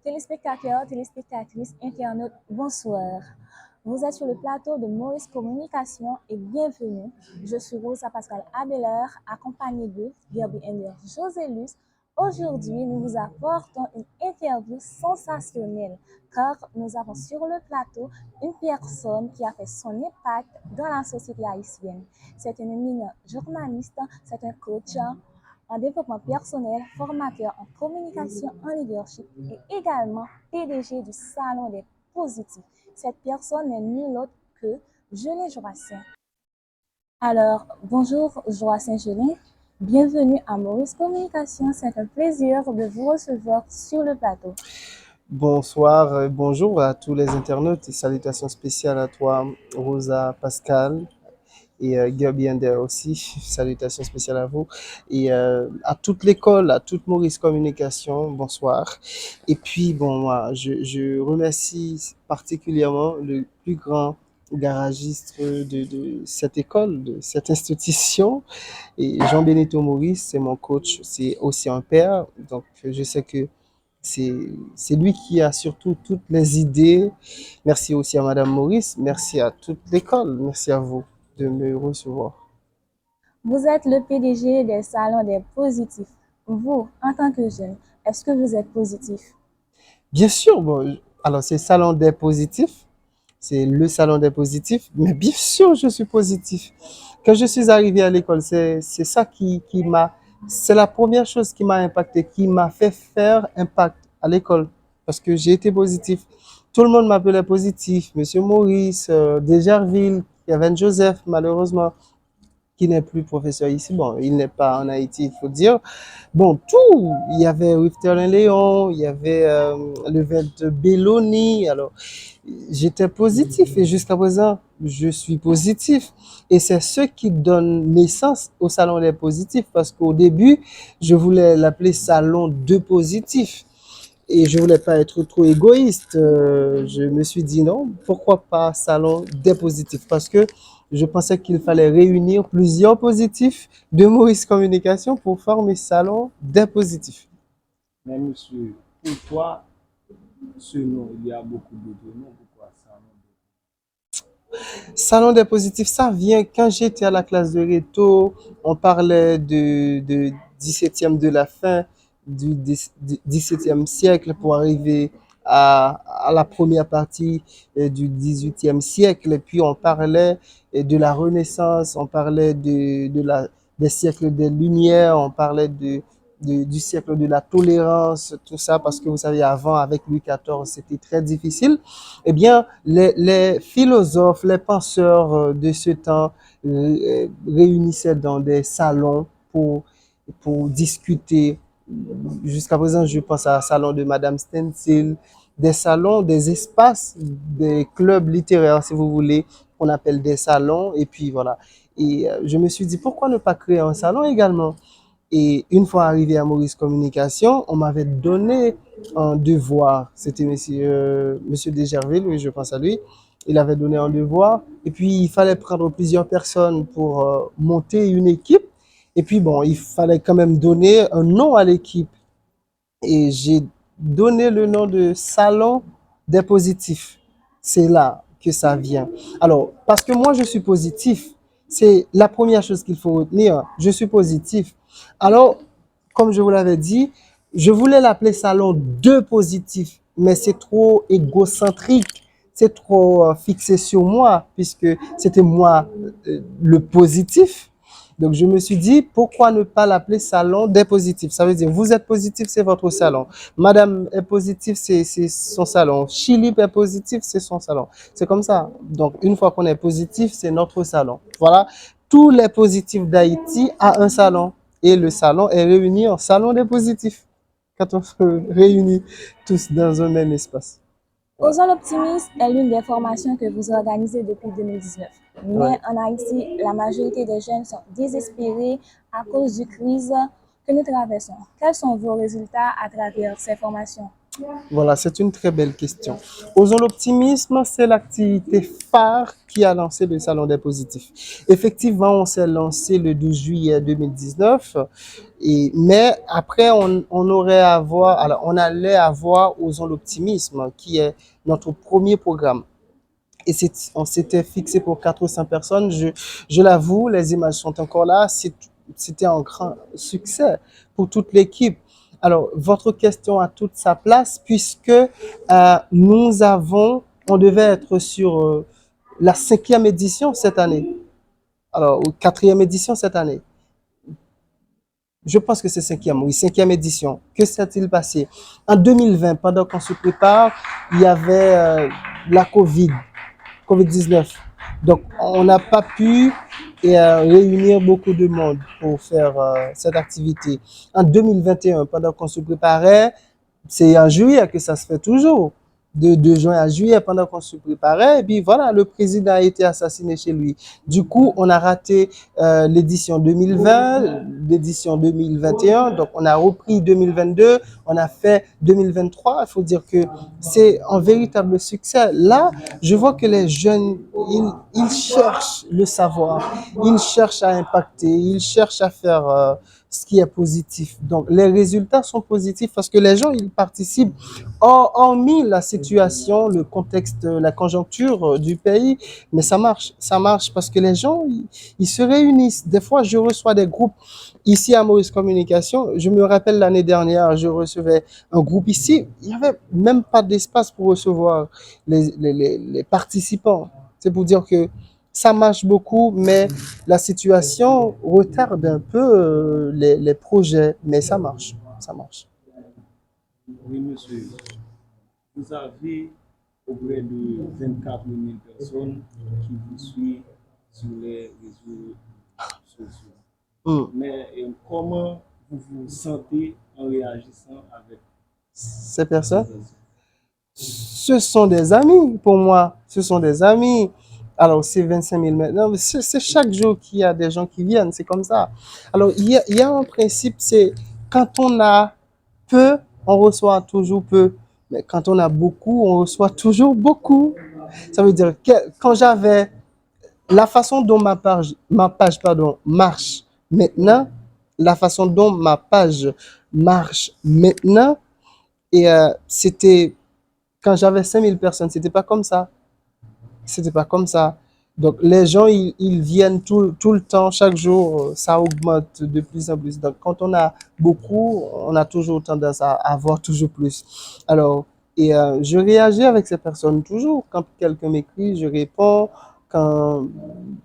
Téléspectateurs, téléspectatrices, internautes, bonsoir. Vous êtes sur le plateau de Maurice Communication et bienvenue. Je suis Rosa Pascal Abeller, accompagnée de Gerby Ender José Luz. Aujourd'hui, nous vous apportons une interview sensationnelle car nous avons sur le plateau une personne qui a fait son impact dans la société haïtienne. C'est un éminent journaliste, c'est un coach en développement personnel, formateur en communication, en leadership et également PDG du Salon des Positifs. Cette personne n'est nulle autre que Jolin Joassin. Alors, bonjour Joassin Jolin, bienvenue à Maurice Communication. C'est un plaisir de vous recevoir sur le plateau. Bonsoir, bonjour à tous les internautes et salutations spéciales à toi, Rosa Pascal et Gerby Ender aussi. Salutations spéciales à vous et à toute l'école, à toute Maurice Communication. Bonsoir. Et puis, bon, moi, je remercie particulièrement le plus grand garagiste de cette école, de cette institution. Et Jean-Benito Maurice, c'est mon coach, c'est aussi un père. Donc, je sais que c'est c'est lui qui a surtout toutes les idées. Merci aussi à Madame Maurice. Merci à toute l'école. Merci à vous de me recevoir. Vous êtes le PDG des Salons des Positifs. Vous, en tant que jeune, est-ce que vous êtes positif? Bien sûr, bon, alors c'est Salon des Positifs. C'est le Salon des Positifs. Mais bien sûr, je suis positif. Quand je suis arrivé à l'école, c'est ça qui m'a... C'est la première chose qui m'a impacté, qui m'a fait faire impact à l'école. Parce que j'ai été positif. Tout le monde m'appelait positif. Monsieur Maurice, Desjardins, Kevin Joseph, malheureusement, qui n'est plus professeur ici. Bon, il n'est pas en Haïti, il faut dire. Bon, tout. Il y avait Rifterlin Léon, il y avait le de Belloni. Alors, j'étais positif et jusqu'à présent, je suis positif. Et c'est ce qui donne naissance au Salon des Positifs parce qu'au début, je voulais l'appeler Salon de Positifs. Et je voulais pas être trop égoïste. Je me suis dit non, pourquoi pas Salon des Positifs? Parce que je pensais qu'il fallait réunir plusieurs positifs de Maurice Communication pour former Salon des Positifs. Mais monsieur, pour toi, ce nom, il y a beaucoup d'autres noms. Pourquoi ça? Salon des Positifs, ça vient quand j'étais à la classe de Réto, on parlait de 17e, de la fin du 17e siècle pour arriver à la première partie du 18e siècle. Et puis on parlait de la Renaissance, on parlait des siècles des Lumières, on parlait du siècle de la tolérance, tout ça, parce que vous savez, avant, avec Louis XIV, c'était très difficile. Eh bien, les philosophes, les penseurs de ce temps réunissaient dans des salons pour discuter. Jusqu'à présent, je pense à un salon de Madame Stencil, des salons, des espaces, des clubs littéraires, si vous voulez, qu'on appelle des salons. Et puis voilà. Et je me suis dit, pourquoi ne pas créer un salon également? Et une fois arrivé à Maurice Communication, on m'avait donné un devoir. C'était monsieur Desjardins, oui, je pense à lui. Il avait donné un devoir. Et puis, il fallait prendre plusieurs personnes pour monter une équipe. Et puis, bon, il fallait quand même donner un nom à l'équipe. Et j'ai donné le nom de Salon des Positifs. C'est là que ça vient. Alors, parce que moi, je suis positif. C'est la première chose qu'il faut retenir. Je suis positif. Alors, comme je vous l'avais dit, je voulais l'appeler Salon de Positifs, mais c'est trop égocentrique. C'est trop fixé sur moi, puisque c'était moi le positif. Donc, je me suis dit, pourquoi ne pas l'appeler Salon des Positifs? Ça veut dire, vous êtes positif, c'est votre salon. Madame est positive, c'est son salon. Chilip est positif, c'est son salon. C'est comme ça. Donc, une fois qu'on est positif, c'est notre salon. Voilà. Tous les positifs d'Haïti ont un salon. Et le salon est réuni en Salon des Positifs. Quand on se réunit tous dans un même espace. Osons l'optimisme est l'une des formations que vous organisez depuis 2019. Mais Ouais. en Haïti, la majorité des jeunes sont désespérés à cause du crise que nous traversons. Quels sont vos résultats à travers ces formations? Voilà, c'est une très belle question. Osons l'optimisme, c'est l'activité phare qui a lancé le Salon des Positifs. Effectivement, on s'est lancé le 12 juillet 2019, mais après, on allait avoir Osons l'optimisme, qui est notre premier programme. Et on s'était fixé pour 400 personnes. Je l'avoue, les images sont encore là. C'était un grand succès pour toute l'équipe. Alors, votre question a toute sa place puisque on devait être sur la 5e édition cette année. Alors, ou 4e édition cette année. Je pense que c'est 5e, oui, 5e édition. Que s'est-il passé? En 2020, pendant qu'on se prépare, il y avait la COVID-19. Donc, on n'a pas pu réunir beaucoup de monde pour faire cette activité. En 2021, pendant qu'on se préparait, c'est en juillet que ça se fait toujours. De juin à juillet, pendant qu'on se préparait, et puis voilà, le président a été assassiné chez lui. Du coup, on a raté l'édition 2020, l'édition 2021, donc on a repris 2022, on a fait 2023. Il faut dire que c'est un véritable succès. Là, je vois que les jeunes, ils cherchent le savoir, ils cherchent à impacter, ils cherchent à faire ce qui est positif. Donc, les résultats sont positifs parce que les gens, ils participent, hormis la situation, le contexte, la conjoncture du pays, mais ça marche parce que les gens, ils se réunissent. Des fois, je reçois des groupes ici à Maurice Communication. Je me rappelle l'année dernière, je recevais un groupe ici, il n'y avait même pas d'espace pour recevoir les participants. C'est pour dire que ça marche beaucoup, mais la situation retarde un peu les projets, mais ça marche, ça marche. Oui, monsieur. Vous avez auprès de 24 000 personnes qui vous suivent sur les réseaux sociaux. Hmm. Mais comment vous vous sentez en réagissant avec Ces ces personnes, personnes? ce sont des amis pour moi, ce sont des amis. Alors, c'est 25 000 maintenant, mais c'est chaque jour qu'il y a des gens qui viennent, c'est comme ça. Alors, il y a un principe, c'est quand on a peu, on reçoit toujours peu. Mais quand on a beaucoup, on reçoit toujours beaucoup. Ça veut dire que quand j'avais la façon dont ma page pardon, marche maintenant, la façon dont ma page marche maintenant, et c'était quand j'avais 5000 personnes, c'était pas comme ça. C'était pas comme ça. Donc, les gens, ils viennent tout le temps, chaque jour, ça augmente de plus en plus. Donc, quand on a beaucoup, on a toujours tendance à avoir toujours plus. Alors, je réagis avec ces personnes toujours. Quand quelqu'un m'écrit, je réponds. Quand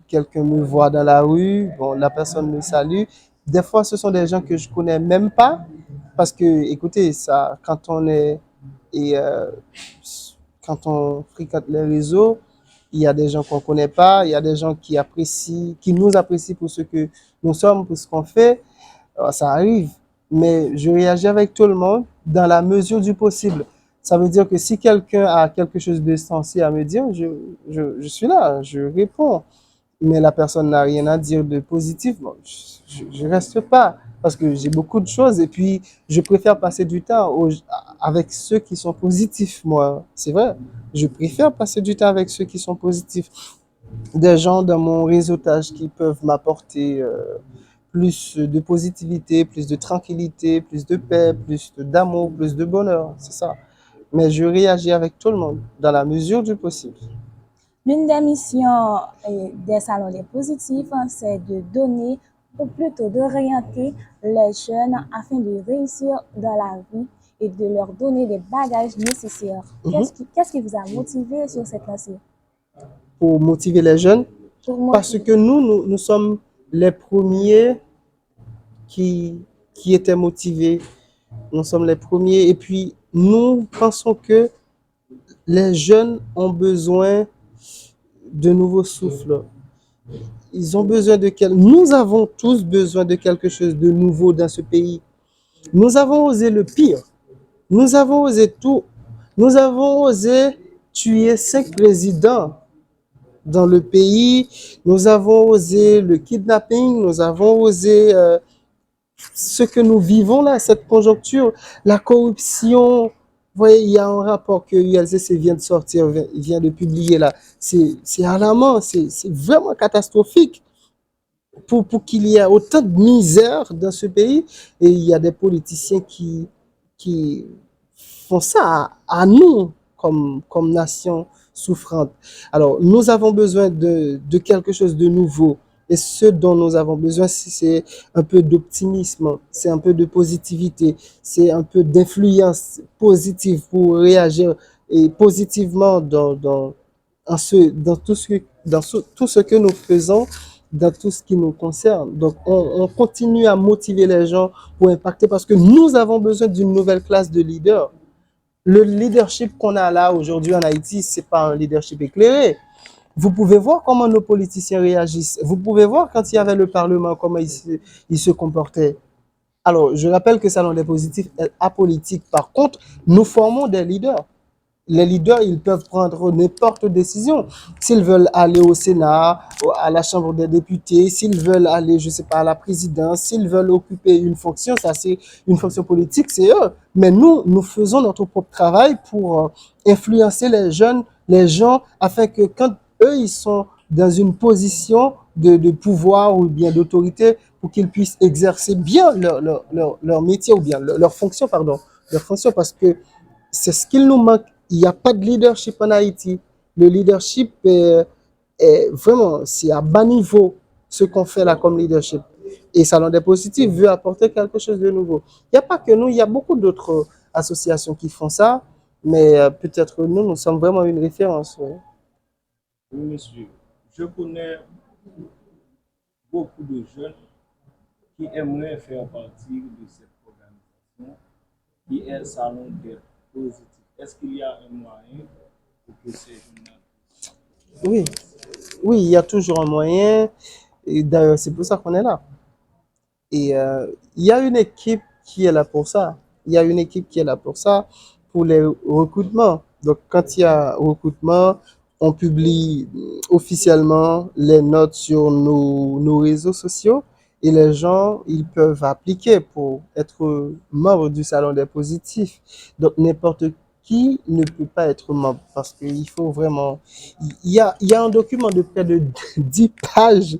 quelqu'un me voit dans la rue, bon, la personne me salue. Des fois, ce sont des gens que je connais même pas. Parce que, écoutez, ça, et, euh, quand on fréquente les réseaux, il y a des gens qu'on ne connaît pas, il y a des gens qui nous apprécient pour ce que nous sommes, pour ce qu'on fait. Alors, ça arrive. Mais je réagis avec tout le monde dans la mesure du possible. Ça veut dire que si quelqu'un a quelque chose de sensé à me dire, je suis là, je réponds. Mais la personne n'a rien à dire de positif, bon, je reste pas parce que j'ai beaucoup de choses et puis je préfère passer du temps avec ceux qui sont positifs, moi. C'est vrai, je préfère passer du temps avec ceux qui sont positifs. Des gens dans mon réseautage qui peuvent m'apporter plus de positivité, plus de tranquillité, plus de paix, plus d'amour, plus de bonheur. C'est ça. Mais je réagis avec tout le monde dans la mesure du possible. L'une des missions des salons des positifs, c'est de donner, ou plutôt d'orienter les jeunes afin de réussir dans la vie et de leur donner des bagages nécessaires. Mhm. Qu'est-ce qui vous a motivé sur cette lancée? Pour motiver les jeunes, Pour parce motiver. que nous sommes les premiers qui étaient motivés. Nous sommes les premiers. Et puis, nous pensons que les jeunes ont besoin de nouveaux souffles. Ils ont besoin Nous avons tous besoin de quelque chose de nouveau dans ce pays. Nous avons osé le pire. Nous avons osé tout. Nous avons osé tuer 5 présidents dans le pays. Nous avons osé le kidnapping. Nous avons osé ce que nous vivons là, cette conjoncture, la corruption, Vous voyez, il y a un rapport que ULCC vient de sortir, vient de publier là. C'est alarmant, c'est vraiment catastrophique pour qu'il y ait autant de misère dans ce pays. Et il y a des politiciens qui font ça à nous comme nation souffrante. Alors, nous avons besoin de quelque chose de nouveau. Et ce dont nous avons besoin, c'est un peu d'optimisme, c'est un peu de positivité, c'est un peu d'influence positive pour réagir et positivement dans tout ce que nous faisons, dans tout ce qui nous concerne. Donc, on continue à motiver les gens pour impacter parce que nous avons besoin d'une nouvelle classe de leaders. Le leadership qu'on a là aujourd'hui en Haïti, c'est pas un leadership éclairé. Vous pouvez voir comment nos politiciens réagissent. Vous pouvez voir quand il y avait le Parlement, comment il se comportait. Alors, je rappelle que Salon des Positifs est apolitique. Par contre, nous formons des leaders. Les leaders, ils peuvent prendre n'importe quelle décision. S'ils veulent aller au Sénat, à la Chambre des députés, s'ils veulent aller, je sais pas, à la présidence, s'ils veulent occuper une fonction, ça c'est une fonction politique, c'est eux. Mais nous faisons notre propre travail pour influencer les gens, afin que quand eux, ils sont dans une position de pouvoir ou bien d'autorité, pour qu'ils puissent exercer bien leur métier ou bien leur fonction, pardon, leur fonction, parce que c'est ce qu'il nous manque. Il n'y a pas de leadership en Haïti. Le leadership est vraiment, c'est à bas niveau ce qu'on fait là comme leadership. Et Salon des Positifs veut apporter quelque chose de nouveau. Il n'y a pas que nous, il y a beaucoup d'autres associations qui font ça, mais peut-être nous sommes vraiment une référence. Ouais. Oui, monsieur. Je connais beaucoup de jeunes qui aimeraient faire partie de cette organisation qui est le Salon des Positifs. Est-ce qu'il y a un moyen pour que ces jeunes-là Oui, oui, il y a toujours un moyen. Et d'ailleurs, c'est pour ça qu'on est là. Et il y a une équipe qui est là pour ça. Il y a une équipe qui est là pour ça, pour les recrutements. Donc, quand il y a recrutement, on publie officiellement les notes sur nos réseaux sociaux et les gens, ils peuvent appliquer pour être membre du Salon des Positifs. Donc, n'importe qui ne peut pas être membre parce qu'il faut vraiment... Il y a un document de près de 10 pages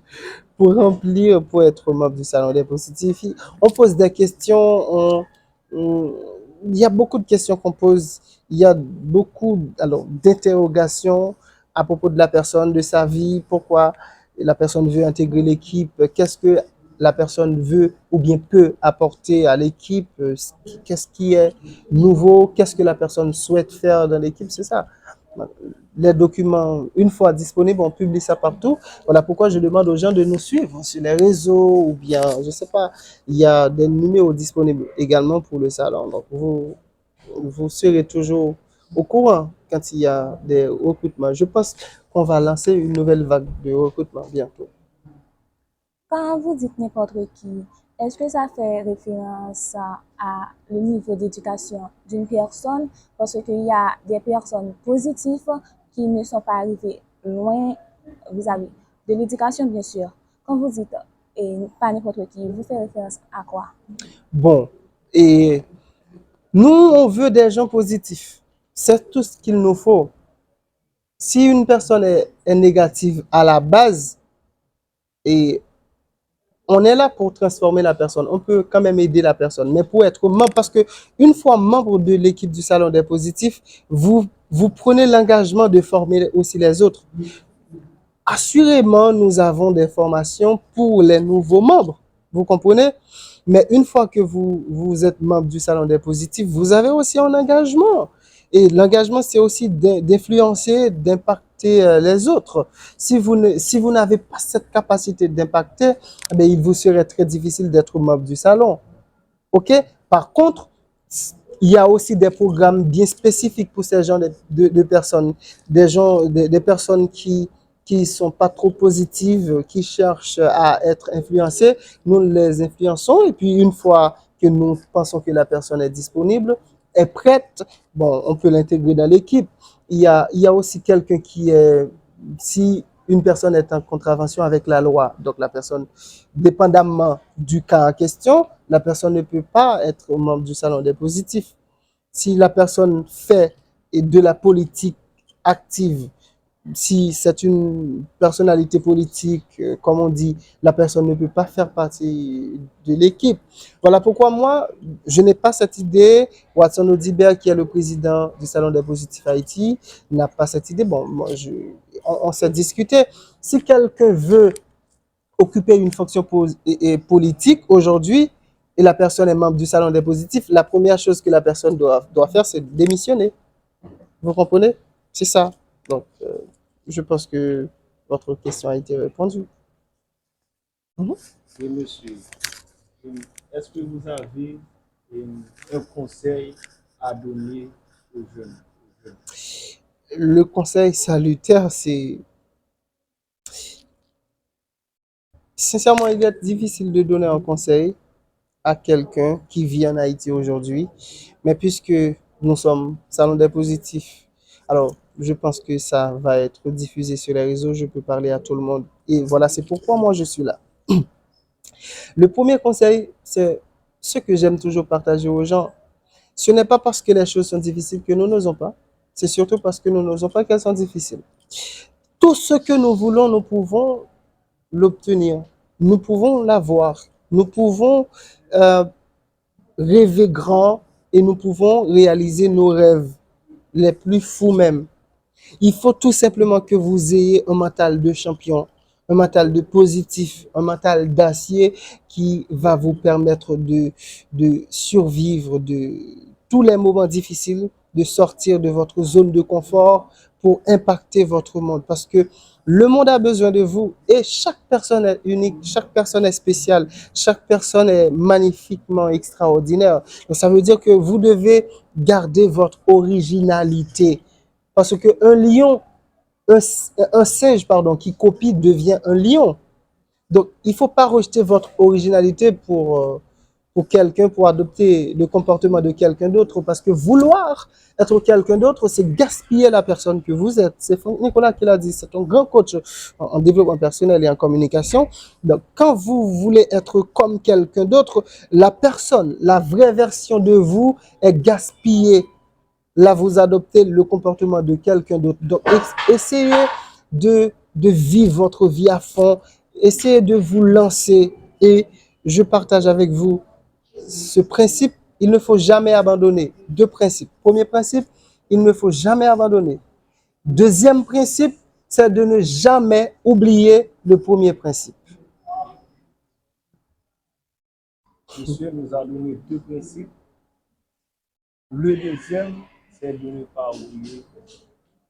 pour remplir, pour être membre du Salon des Positifs. On pose des questions, il y a beaucoup de questions qu'on pose, il y a beaucoup d'interrogations à propos de la personne, de sa vie, pourquoi la personne veut intégrer l'équipe, qu'est-ce que la personne veut ou bien peut apporter à l'équipe, qu'est-ce qui est nouveau, qu'est-ce que la personne souhaite faire dans l'équipe, c'est ça. Les documents, une fois disponibles, on publie ça partout. Voilà pourquoi je demande aux gens de nous suivre sur les réseaux ou bien, je ne sais pas, il y a des numéros disponibles également pour le salon. Donc, vous serez toujours au courant quand il y a des recrutements. Je pense qu'on va lancer une nouvelle vague de recrutement bientôt. Quand vous dites n'importe qui, est-ce que ça fait référence à le niveau d'éducation d'une personne? Parce qu'il y a des personnes positives qui ne sont pas arrivées loin vis-à-vis de l'éducation, bien sûr. Quand vous dites et pas n'importe qui, vous faites référence à quoi? Bon, et nous, on veut des gens positifs. C'est tout ce qu'il nous faut. Si une personne est négative à la base, et on est là pour transformer la personne. On peut quand même aider la personne. Mais pour être membre, parce que une fois membre de l'équipe du Salon des Positifs, vous prenez l'engagement de former aussi les autres. Assurément, nous avons des formations pour les nouveaux membres. Vous comprenez? Mais une fois que vous êtes membre du Salon des Positifs, vous avez aussi un engagement. Et l'engagement, c'est aussi d'influencer, d'impacter les autres. Si vous n'avez pas cette capacité d'impacter, eh il vous serait très difficile d'être membre du salon. OK? Par contre, il y a aussi des programmes bien spécifiques pour ces gens de personnes. Des personnes qui sont pas trop positives, qui cherchent à être influencées. Nous les influençons et puis une fois que nous pensons que la personne est disponible, est prête, bon, on peut l'intégrer dans l'équipe. Il y a aussi quelqu'un qui est, si une personne est en contravention avec la loi, donc la personne, dépendamment du cas en question, la personne ne peut pas être membre du Salon des Positifs. si la personne fait de la politique active, si c'est une personnalité politique, comme on dit, la personne ne peut pas faire partie de l'équipe. Voilà pourquoi moi, je n'ai pas cette idée. Watson Odibert, qui est le président du Salon des Positifs Haïti, n'a pas cette idée. Bon, moi, on s'est discuté. Si quelqu'un veut occuper une fonction politique aujourd'hui, et la personne est membre du Salon des Positifs, la première chose que la personne doit faire, c'est démissionner. Vous comprenez? C'est ça. Donc, je pense que votre question a été répondue. Et monsieur, est-ce que vous avez un conseil à donner aux jeunes? Le conseil salutaire, c'est... Sincèrement, il est difficile de donner un conseil à quelqu'un qui vit en Haïti aujourd'hui, mais puisque nous sommes Salon des Positifs, alors je pense que ça va être diffusé sur les réseaux, je peux parler à tout le monde. Et voilà, c'est pourquoi moi je suis là. Le premier conseil, c'est ce que j'aime toujours partager aux gens. Ce n'est pas parce que les choses sont difficiles que nous n'osons pas, c'est surtout parce que nous n'osons pas qu'elles sont difficiles. Tout ce que nous voulons, nous pouvons l'obtenir, nous pouvons l'avoir, nous pouvons rêver grand et nous pouvons réaliser nos rêves les plus fous même. Il faut tout simplement que vous ayez un mental de champion, un mental de positif, un mental d'acier qui va vous permettre de survivre de tous les moments difficiles, de sortir de votre zone de confort pour impacter votre monde. Parce que le monde a besoin de vous et chaque personne est unique, chaque personne est spéciale, chaque personne est magnifiquement extraordinaire. Donc ça veut dire que vous devez garder votre originalité. Parce qu'un lion, un singe, pardon, qui copie devient un lion. Donc, il ne faut pas rejeter votre originalité pour quelqu'un, pour adopter le comportement de quelqu'un d'autre. Parce que vouloir être quelqu'un d'autre, c'est gaspiller la personne que vous êtes. C'est Nicolas qui l'a dit, c'est un grand coach en développement personnel et en communication. Donc, quand vous voulez être comme quelqu'un d'autre, la personne, la vraie version de vous est gaspillée. Là, vous adoptez le comportement de quelqu'un d'autre. Donc, essayez de vivre votre vie à fond. Essayez de vous lancer. Et je partage avec vous ce principe. Il ne faut jamais abandonner. Deux principes. Premier principe, il ne faut jamais abandonner. Deuxième principe, c'est de ne jamais oublier le premier principe. Monsieur nous a donné deux principes. Le deuxième, c'est de ne pas oublier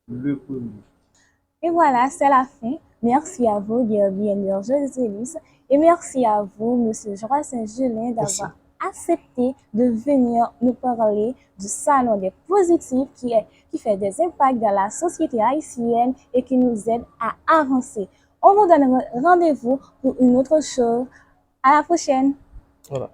le premier. Et voilà, c'est la fin. Merci à vous, bienvenue Josélis. Et merci à vous, Monsieur Joël Saint-Gelin, d'avoir accepté de venir nous parler du Salon des Positifs qui fait des impacts dans la société haïtienne et qui nous aide à avancer. On vous donne rendez-vous pour une autre chose. À la prochaine. Voilà.